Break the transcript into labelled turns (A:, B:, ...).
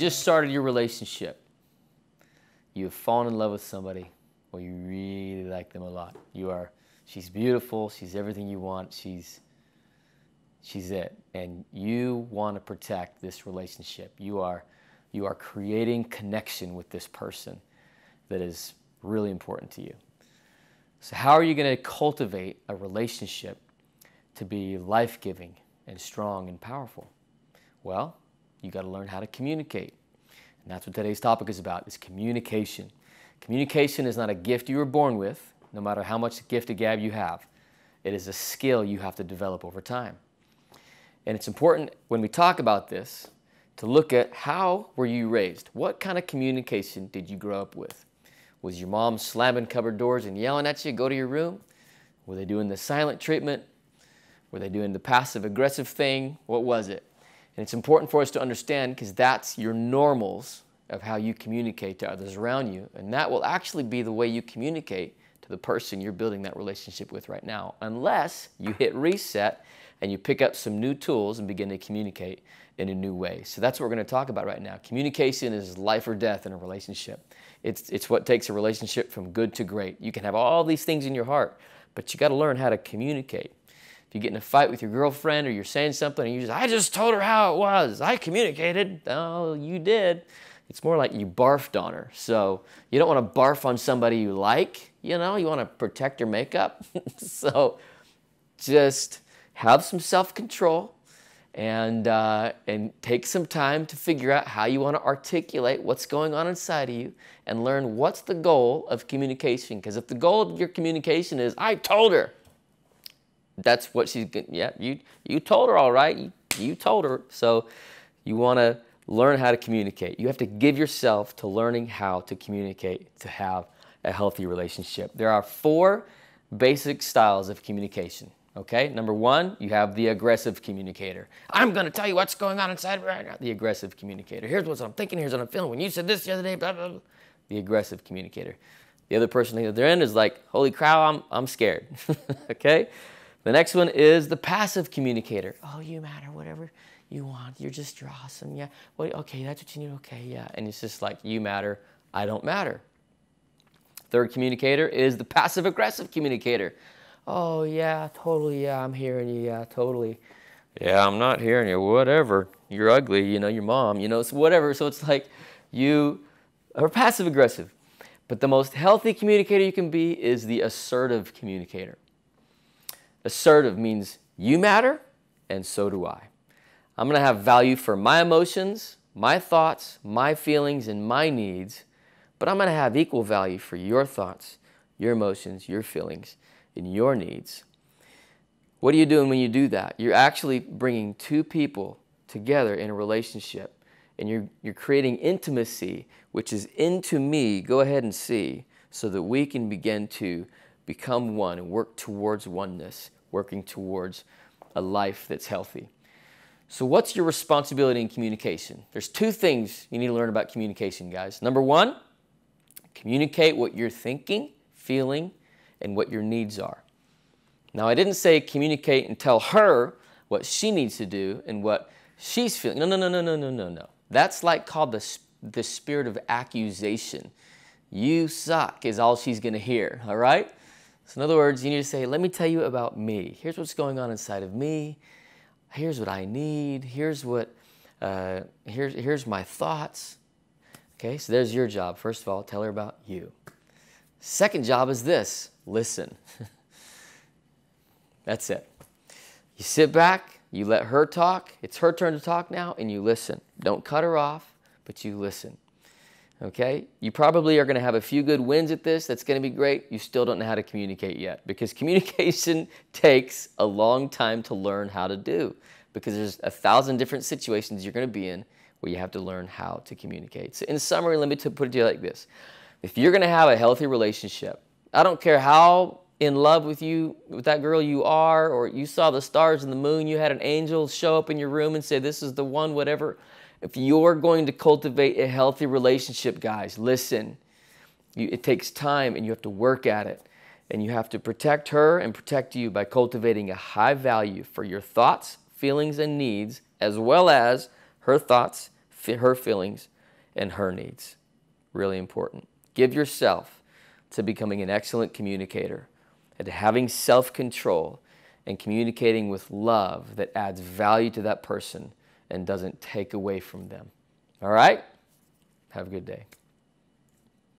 A: just started your relationship. You have fallen in love with somebody, or you really like them a lot. She's beautiful, she's everything you want, she's it. And you want to protect this relationship. You are creating connection with this person that is really important to you. So how are you going to cultivate a relationship to be life-giving and strong and powerful? Well, you got to learn how to communicate. And that's what today's topic is about, is communication. Communication is not a gift you were born with, no matter how much gift of gab you have. It is a skill you have to develop over time. And it's important when we talk about this to look at how were you raised? What kind of communication did you grow up with? Was your mom slamming cupboard doors and yelling at you, go to your room? Were they doing the silent treatment? Were they doing the passive-aggressive thing? What was it? And it's important for us to understand because that's your normals of how you communicate to others around you. And that will actually be the way you communicate to the person you're building that relationship with right now, unless you hit reset and you pick up some new tools and begin to communicate in a new way. So that's what we're going to talk about right now. Communication is life or death in a relationship. It's what takes a relationship from good to great. You can have all these things in your heart, but you got to learn how to communicate. If you get in a fight with your girlfriend or you're saying something and you just, I just told her how it was. I communicated. Oh, you did. It's more like you barfed on her. So you don't want to barf on somebody you like. You know, you want to protect your makeup. So just have some self-control and take some time to figure out how you want to articulate what's going on inside of you and learn what's the goal of communication. Because if the goal of your communication is, I told her, that's what she's, yeah, you told her all right, you told her. So you want to learn how to communicate. You have to give yourself to learning how to communicate to have a healthy relationship. There are 4 basic styles of communication. Okay, number 1, you have the aggressive communicator. I'm going to tell you what's going on inside of me right now. The aggressive communicator. Here's what I'm thinking, here's what I'm feeling. When you said this the other day, blah, blah, blah. The aggressive communicator. The other person at the other end is like, holy cow, I'm scared. Okay? The next one is the passive communicator. Oh, you matter, whatever you want. You're awesome, yeah. Well, okay, that's what you need, okay, yeah. And it's just like, you matter, I don't matter. Third communicator is the passive-aggressive communicator. Oh, yeah, totally, yeah, I'm hearing you, yeah, totally. Yeah, I'm not hearing you, whatever. You're ugly, you know, your mom, you know, so whatever. So it's like you are passive-aggressive. But the most healthy communicator you can be is the assertive communicator. Assertive means you matter, and so do I. I'm going to have value for my emotions, my thoughts, my feelings, and my needs, but I'm going to have equal value for your thoughts, your emotions, your feelings, and your needs. What are you doing when you do that? You're actually bringing 2 people together in a relationship, and you're creating intimacy, which is into me, go ahead and see, so that we can begin to become one and work towards oneness, working towards a life that's healthy. So what's your responsibility in communication? There's 2 things you need to learn about communication, guys. Number 1, communicate what you're thinking, feeling, and what your needs are. Now, I didn't say communicate and tell her what she needs to do and what she's feeling. No. That's like called the spirit of accusation. You suck is all she's going to hear, all right? So in other words, you need to say, let me tell you about me. Here's what's going on inside of me. Here's what I need. Here's my thoughts. Okay, so there's your job. First of all, tell her about you. Second job is this, listen. That's it. You sit back, you let her talk. It's her turn to talk now, and you listen. Don't cut her off, but you listen. Okay? You probably are going to have a few good wins at this. That's going to be great. You still don't know how to communicate yet because communication takes a long time to learn how to do because there's 1,000 different situations you're going to be in where you have to learn how to communicate. So in summary, let me put it to you like this. If you're going to have a healthy relationship, I don't care how in love with that girl you are, or you saw the stars and the moon, you had an angel show up in your room and say, this is the one, whatever. If you're going to cultivate a healthy relationship, guys, listen. It takes time and you have to work at it. And you have to protect her and protect you by cultivating a high value for your thoughts, feelings, and needs, as well as her thoughts, her feelings, and her needs. Really important. Give yourself to becoming an excellent communicator and to having self-control and communicating with love that adds value to that person and doesn't take away from them. All right? Have a good day.